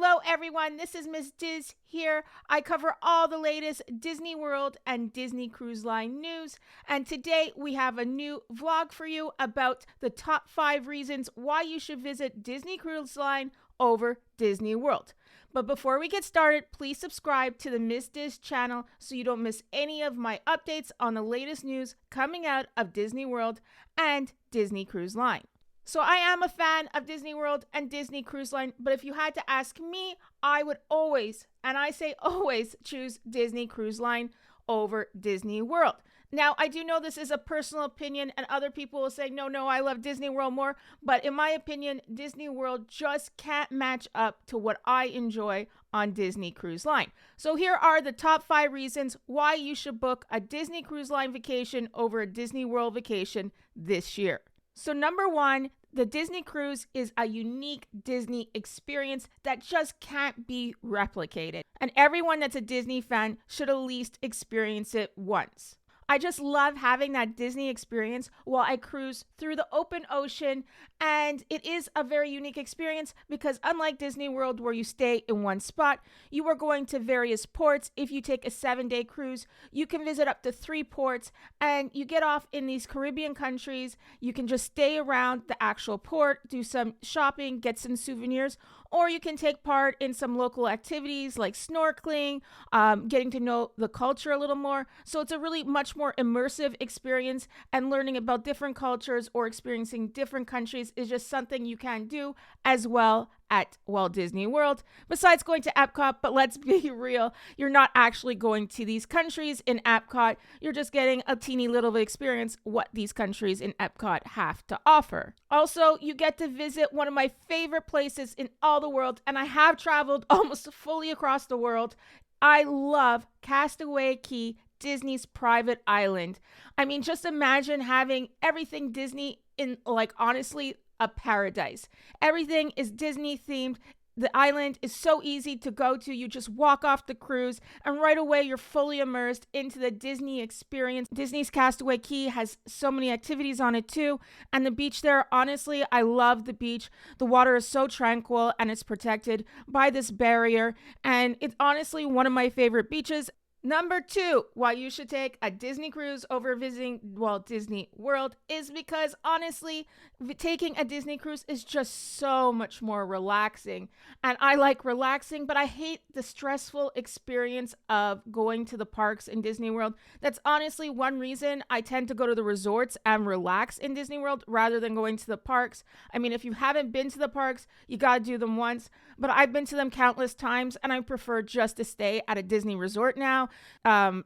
Hello, everyone. This is Miss Diz here. I cover all the latest Disney World and Disney Cruise Line news. And today we have a new vlog for you about the top 5 reasons why you should visit Disney Cruise Line over Disney World. But before we get started, please subscribe to the Miss Diz channel so you don't miss any of my updates on the latest news coming out of Disney World and Disney Cruise Line. So I am a fan of Disney World and Disney Cruise Line, but if you had to ask me, I would always, and I say always, choose Disney Cruise Line over Disney World. Now, I do know this is a personal opinion, and other people will say, no, I love Disney World more. But in my opinion, Disney World just can't match up to what I enjoy on Disney Cruise Line. So here are the top 5 reasons why you should book a Disney Cruise Line vacation over a Disney World vacation this year. So number 1, the Disney cruise is a unique Disney experience that just can't be replicated. And everyone that's a Disney fan should at least experience it once. I just love having that Disney experience while I cruise through the open ocean, and it is a very unique experience because unlike Disney World where you stay in one spot, you are going to various ports. If you take a 7-day cruise, you can visit up to 3 ports, and you get off in these Caribbean countries. You can just stay around the actual port, do some shopping, get some souvenirs, or you can take part in some local activities like snorkeling, getting to know the culture a little more. So it's a really much more immersive experience, and learning about different cultures or experiencing different countries is just something you can do as well at Walt Disney World, besides going to Epcot. But let's be real, you're not actually going to these countries in Epcot. You're just getting a teeny little experience what these countries in Epcot have to offer. Also, you get to visit one of my favorite places in all the world, and I have traveled almost fully across the world. I love Castaway Cay, Disney's private island. I mean, just imagine having everything Disney in, like, honestly, a paradise. Everything is Disney themed. The island is so easy to go to. You just walk off the cruise and right away you're fully immersed into the Disney experience. Disney's Castaway Cay has so many activities on it too. And the beach there, honestly, I love the beach. The water is so tranquil and it's protected by this barrier. And it's honestly one of my favorite beaches. Number 2, why you should take a Disney cruise over visiting Walt Disney World is because honestly, taking a Disney cruise is just so much more relaxing. And I like relaxing, but I hate the stressful experience of going to the parks in Disney World. That's honestly one reason I tend to go to the resorts and relax in Disney World rather than going to the parks. I mean, if you haven't been to the parks, you gotta do them once. But I've been to them countless times, and I prefer just to stay at a Disney resort now.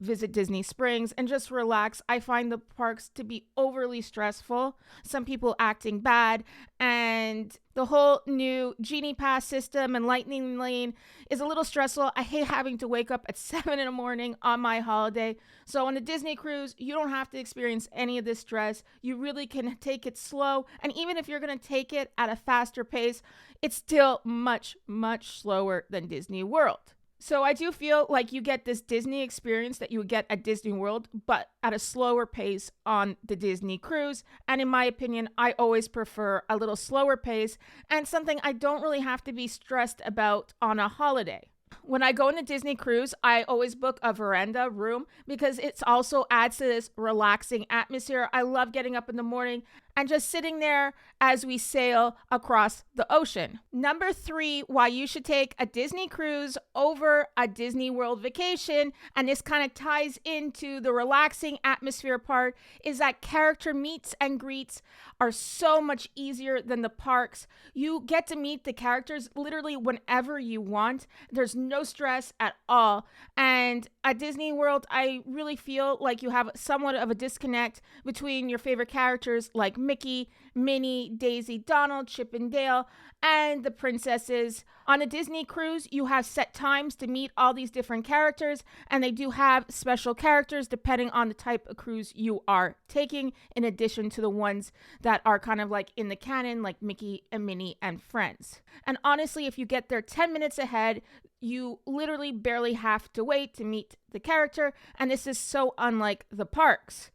Visit Disney Springs and just relax. I find the parks to be overly stressful, some people acting bad, and the whole new Genie Pass system and Lightning Lane is a little stressful. I hate having to wake up at 7 in the morning on my holiday. So on a Disney cruise, you don't have to experience any of this stress. You really can take it slow. And even if you're going to take it at a faster pace, it's still much, much slower than Disney World. So I do feel like you get this Disney experience that you would get at Disney World, but at a slower pace on the Disney cruise. And in my opinion, I always prefer a little slower pace and something I don't really have to be stressed about on a holiday. When I go on a Disney cruise, I always book a veranda room because it also adds to this relaxing atmosphere. I love getting up in the morning and just sitting there as we sail across the ocean. Number 3, why you should take a Disney cruise over a Disney World vacation, and this kind of ties into the relaxing atmosphere part, is that character meets and greets are so much easier than the parks. You get to meet the characters literally whenever you want. There's no stress at all. And at Disney World, I really feel like you have somewhat of a disconnect between your favorite characters like Mickey, Minnie, Daisy, Donald, Chip and Dale, and the princesses. On a Disney cruise, you have set times to meet all these different characters, and they do have special characters depending on the type of cruise you are taking, in addition to the ones that are kind of like in the canon, like Mickey and Minnie and Friends. And honestly, if you get there 10 minutes ahead, you literally barely have to wait to meet the character, and this is so unlike the parks.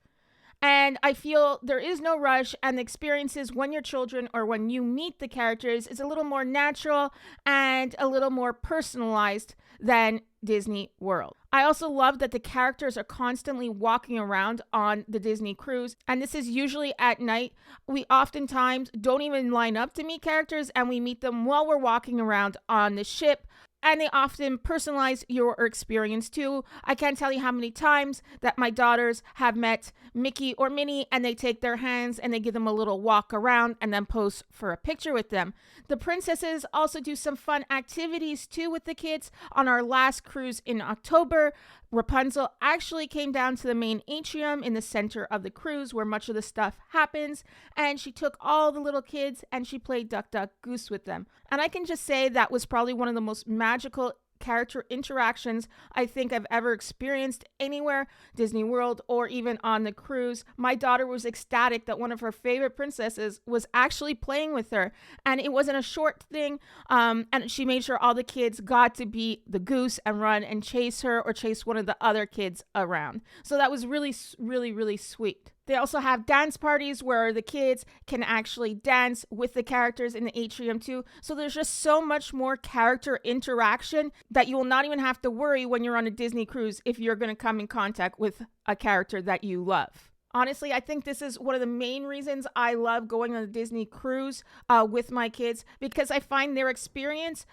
And I feel there is no rush, and the experiences when you're children or when you meet the characters is a little more natural and a little more personalized than Disney World. I also love that the characters are constantly walking around on the Disney cruise, and this is usually at night. We oftentimes don't even line up to meet characters, and we meet them while we're walking around on the ship. And they often personalize your experience too. I can't tell you how many times that my daughters have met Mickey or Minnie, and they take their hands and they give them a little walk around and then pose for a picture with them. The princesses also do some fun activities too with the kids. On our last cruise in October, Rapunzel actually came down to the main atrium in the center of the cruise where much of the stuff happens, and she took all the little kids and she played Duck Duck Goose with them. And I can just say that was probably one of the most magical character interactions I think I've ever experienced anywhere, Disney World or even on the cruise. My daughter was ecstatic that one of her favorite princesses was actually playing with her, and it wasn't a short thing, and she made sure all the kids got to be the goose and run and chase her or chase one of the other kids around. So that was really, really, really sweet. They also have dance parties where the kids can actually dance with the characters in the atrium too. So there's just so much more character interaction that you will not even have to worry when you're on a Disney cruise if you're going to come in contact with a character that you love. Honestly, I think this is one of the main reasons I love going on a Disney cruise with my kids, because I find their experience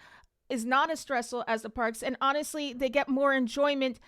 is not as stressful as the parks, and honestly, they get more enjoyment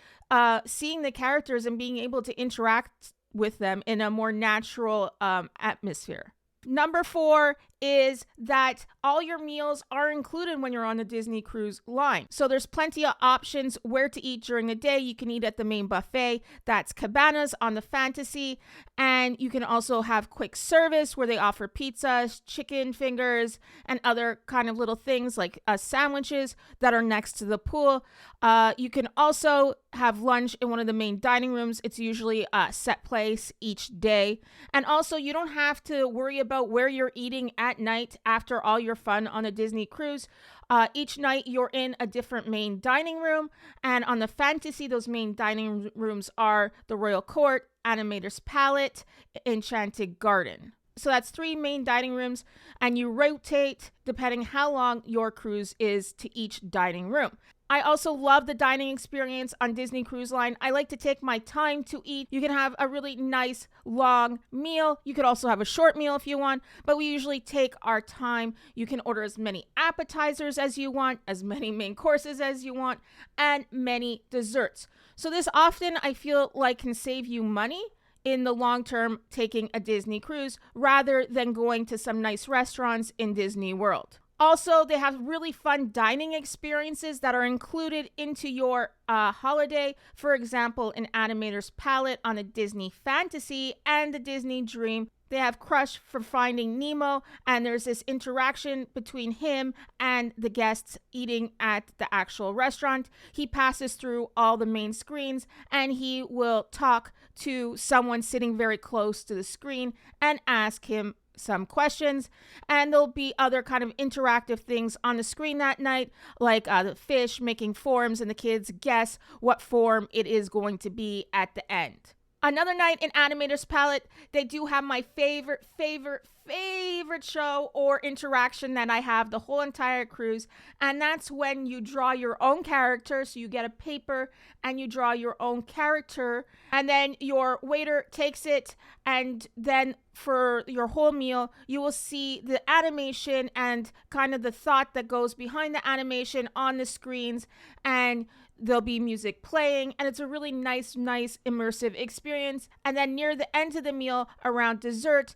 seeing the characters and being able to interact with them in a more natural atmosphere. Number 4 is that all your meals are included when you're on the Disney Cruise Line. So there's plenty of options where to eat during the day. You can eat at the main buffet, that's Cabanas on the Fantasy, and you can also have quick service where they offer pizzas, chicken fingers, and other kind of little things like sandwiches that are next to the pool. You can also have lunch in one of the main dining rooms. It's usually a set place each day. And also, you don't have to worry about where you're eating at night after all your fun on a Disney cruise. Each night you're in a different main dining room, and on the Fantasy, those main dining rooms are the Royal Court, Animator's Palette, Enchanted Garden. So that's 3 main dining rooms, and you rotate depending how long your cruise is to each dining room. I also love the dining experience on Disney Cruise Line. I like to take my time to eat. You can have a really nice long meal. You could also have a short meal if you want, but we usually take our time. You can order as many appetizers as you want, as many main courses as you want, and many desserts. So this often I feel like can save you money in the long term taking a Disney cruise rather than going to some nice restaurants in Disney World. Also, they have really fun dining experiences that are included into your holiday. For example, an Animator's Palette on a Disney Fantasy and the Disney Dream. They have Crush for Finding Nemo, and there's this interaction between him and the guests eating at the actual restaurant. He passes through all the main screens, and he will talk to someone sitting very close to the screen and ask him some questions, and there'll be other kind of interactive things on the screen that night, like the fish making forms and the kids guess what form it is going to be at the end. Another night in Animator's Palette, they do have my favorite show or interaction that I have the whole entire cruise, and that's when you draw your own character. So you get a paper and you draw your own character, and then your waiter takes it, and then for your whole meal, you will see the animation and kind of the thought that goes behind the animation on the screens, and there'll be music playing, and it's a really nice immersive experience. And then near the end of the meal, around dessert,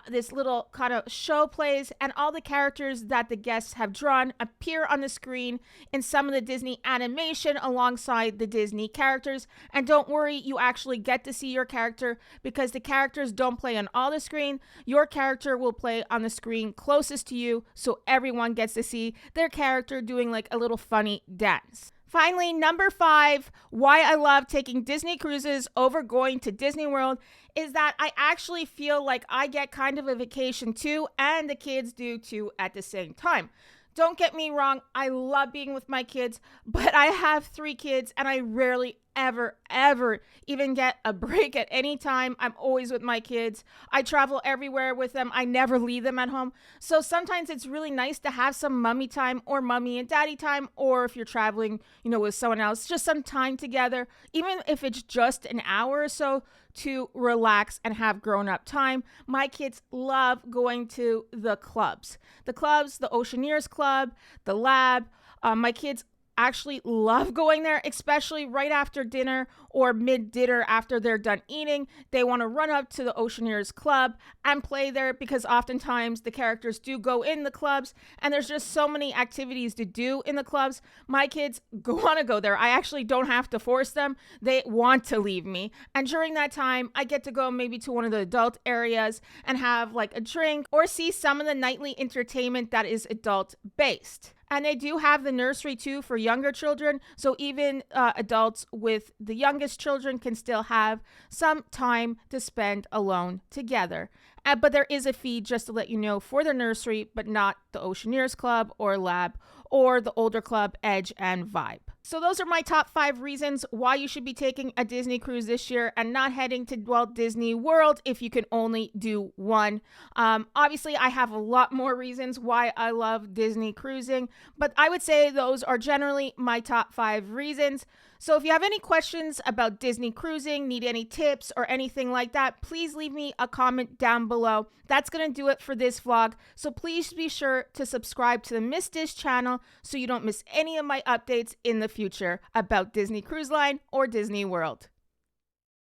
this little kind of show plays, and all the characters that the guests have drawn appear on the screen in some of the Disney animation alongside the Disney characters. And don't worry, you actually get to see your character, because the characters don't play on all the screen. Your character will play on the screen closest to you, so everyone gets to see their character doing like a little funny dance. Finally, number 5, why I love taking Disney cruises over going to Disney World is that I actually feel like I get kind of a vacation too, and the kids do too at the same time. Don't get me wrong, I love being with my kids, but I have 3 kids and I rarely ever even get a break at any time. I'm always with my kids. I travel everywhere with them. I never leave them at home. So sometimes it's really nice to have some mummy time or mummy and daddy time, or if you're traveling, with someone else, just some time together, even if it's just an hour or so to relax and have grown up time. My kids love going to the clubs, the Oceaneers Club, the Lab. My kids actually love going there, especially right after dinner or mid-dinner after they're done eating. They want to run up to the Oceaneers Club and play there because oftentimes the characters do go in the clubs and there's just so many activities to do in the clubs. My kids want to go there. I actually don't have to force them. They want to leave me. And during that time, I get to go maybe to one of the adult areas and have like a drink or see some of the nightly entertainment that is adult-based. And they do have the nursery too for younger children. So even adults with the youngest children can still have some time to spend alone together. But there is a fee, just to let you know, for the nursery, but not the Oceaneers Club or Lab or the older club, Edge and Vibe. So those are my top 5 reasons why you should be taking a Disney cruise this year and not heading to Walt Disney World if you can only do one. Obviously, I have a lot more reasons why I love Disney cruising, but I would say those are generally my top 5 reasons. So if you have any questions about Disney cruising, need any tips or anything like that, please leave me a comment down below. That's going to do it for this vlog. So please be sure to subscribe to the Miss Dish channel so you don't miss any of my updates in the future about Disney Cruise Line or Disney World.